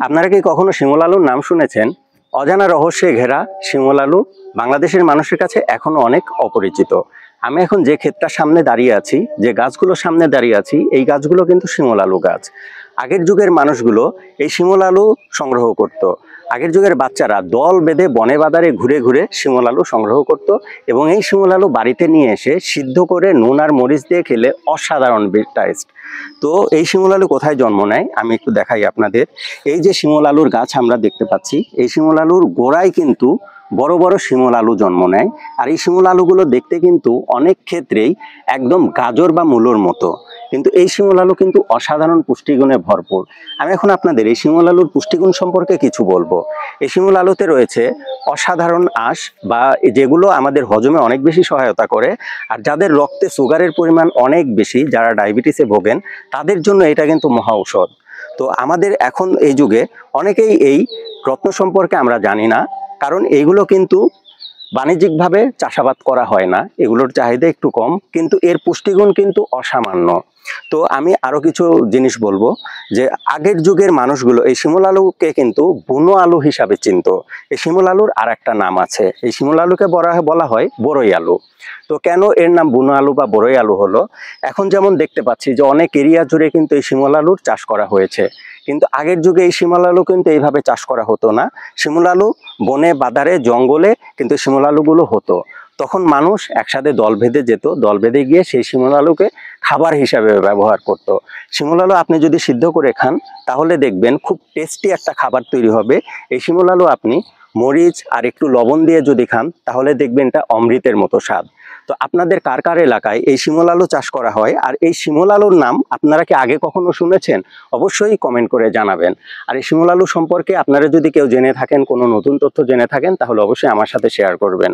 আপনারা কি কখনো শিমুল আলুর নাম শুনেছেন? অজানা রহস্যে ঘেরা শিমুল আলু বাংলাদেশের মানুষের কাছে এখনো অনেক অপরিচিত। আমি এখন যে ক্ষেতটার সামনে দাঁড়িয়ে আছি, যে গাছগুলোর সামনে দাঁড়িয়ে আছি, এই গাছগুলো কিন্তু শিমুল আলু গাছ। আগের যুগের মানুষগুলো এই শিমুল আলু সংগ্রহ করত। আগের যুগের বাচ্চারা দল বেঁধে বনে বাজারে ঘুরে ঘুরে শিমুল আলু সংগ্রহ করত এবং এই শিমুল আলু বাড়িতে নিয়ে এসে সিদ্ধ করে নুন আর মরিচ দিয়ে খেলে অসাধারণ টেস্ট। তো এই শিমুল আলু কোথায় জন্ম নেয় আমি একটু দেখাই আপনাদের। এই যে শিমুল আলুর গাছ আমরা দেখতে পাচ্ছি, এই শিমুল আলুর গোড়ায় কিন্তু বড় বড় শিমুল আলু জন্ম নেয়। আর এই শিমুল আলুগুলো দেখতে কিন্তু অনেক ক্ষেত্রেই একদম গাজর বা মূলোর মতো, কিন্তু এই শিমুল আলু কিন্তু অসাধারণ পুষ্টিগুণে ভরপুর। আমি এখন আপনাদের এই শিমুল আলুর পুষ্টিগুণ সম্পর্কে কিছু বলবো। এই শিমুল আলুতে রয়েছে অসাধারণ আঁশ, বা যেগুলো আমাদের হজমে অনেক বেশি সহায়তা করে। আর যাদের রক্তে সুগারের পরিমাণ অনেক বেশি, যারা ডায়াবেটিসে ভোগেন, তাদের জন্য এটা কিন্তু মহা ঔষধ। তো আমাদের এখন এই যুগে অনেকেই এই রত্ন সম্পর্কে আমরা জানি না, কারণ এইগুলো কিন্তু বাণিজ্যিকভাবে চাষাবাদ করা হয় না, এগুলোর চাহিদা একটু কম, কিন্তু এর পুষ্টিগুণ কিন্তু অসামান্য। তো আমি আরো কিছু জিনিস বলবো, যে আগের যুগের মানুষগুলো এই শিমুল আলুকে কিন্তু বুনো আলু হিসাবে চিনতো। এই শিমুল আলুর আর একটা নাম আছে, এই শিমুল আলুকে বলা হয় বড়ই আলু। তো কেন এর নাম বুনো আলু বা বড়ই আলু হলো? এখন যেমন দেখতে পাচ্ছি যে অনেক এরিয়া জুড়ে কিন্তু এই শিমুল আলুর চাষ করা হয়েছে, কিন্তু আগের যুগে এই শিমুল আলু কিন্তু এইভাবে চাষ করা হতো না। শিমুল আলু বনে বাদারে জঙ্গলে কিন্তু শিমুল আলুগুলো হতো। তখন মানুষ একসাথে দল বেঁধে যেত, দল বেঁধে গিয়ে সেই শিমুল আলুকে খাবার হিসাবে ব্যবহার করত। শিমুল আলু আপনি যদি সিদ্ধ করে খান তাহলে দেখবেন খুব টেস্টি একটা খাবার তৈরি হবে। এই শিমুল আলু আপনি মরিচ আর একটু লবণ দিয়ে যদি খান তাহলে দেখবেন এটা অমৃতের মতো স্বাদ। তো আপনাদের কার কার এলাকায় এই শিমুল আলু চাষ করা হয়, আর এই শিমুল আলুর নাম আপনারা কি আগে কখনো শুনেছেন? অবশ্যই কমেন্ট করে জানাবেন। আর এই শিমুল আলু সম্পর্কে আপনারা যদি কেউ জেনে থাকেন, কোনো নতুন তথ্য জেনে থাকেন, তাহলে অবশ্যই আমার সাথে শেয়ার করবেন।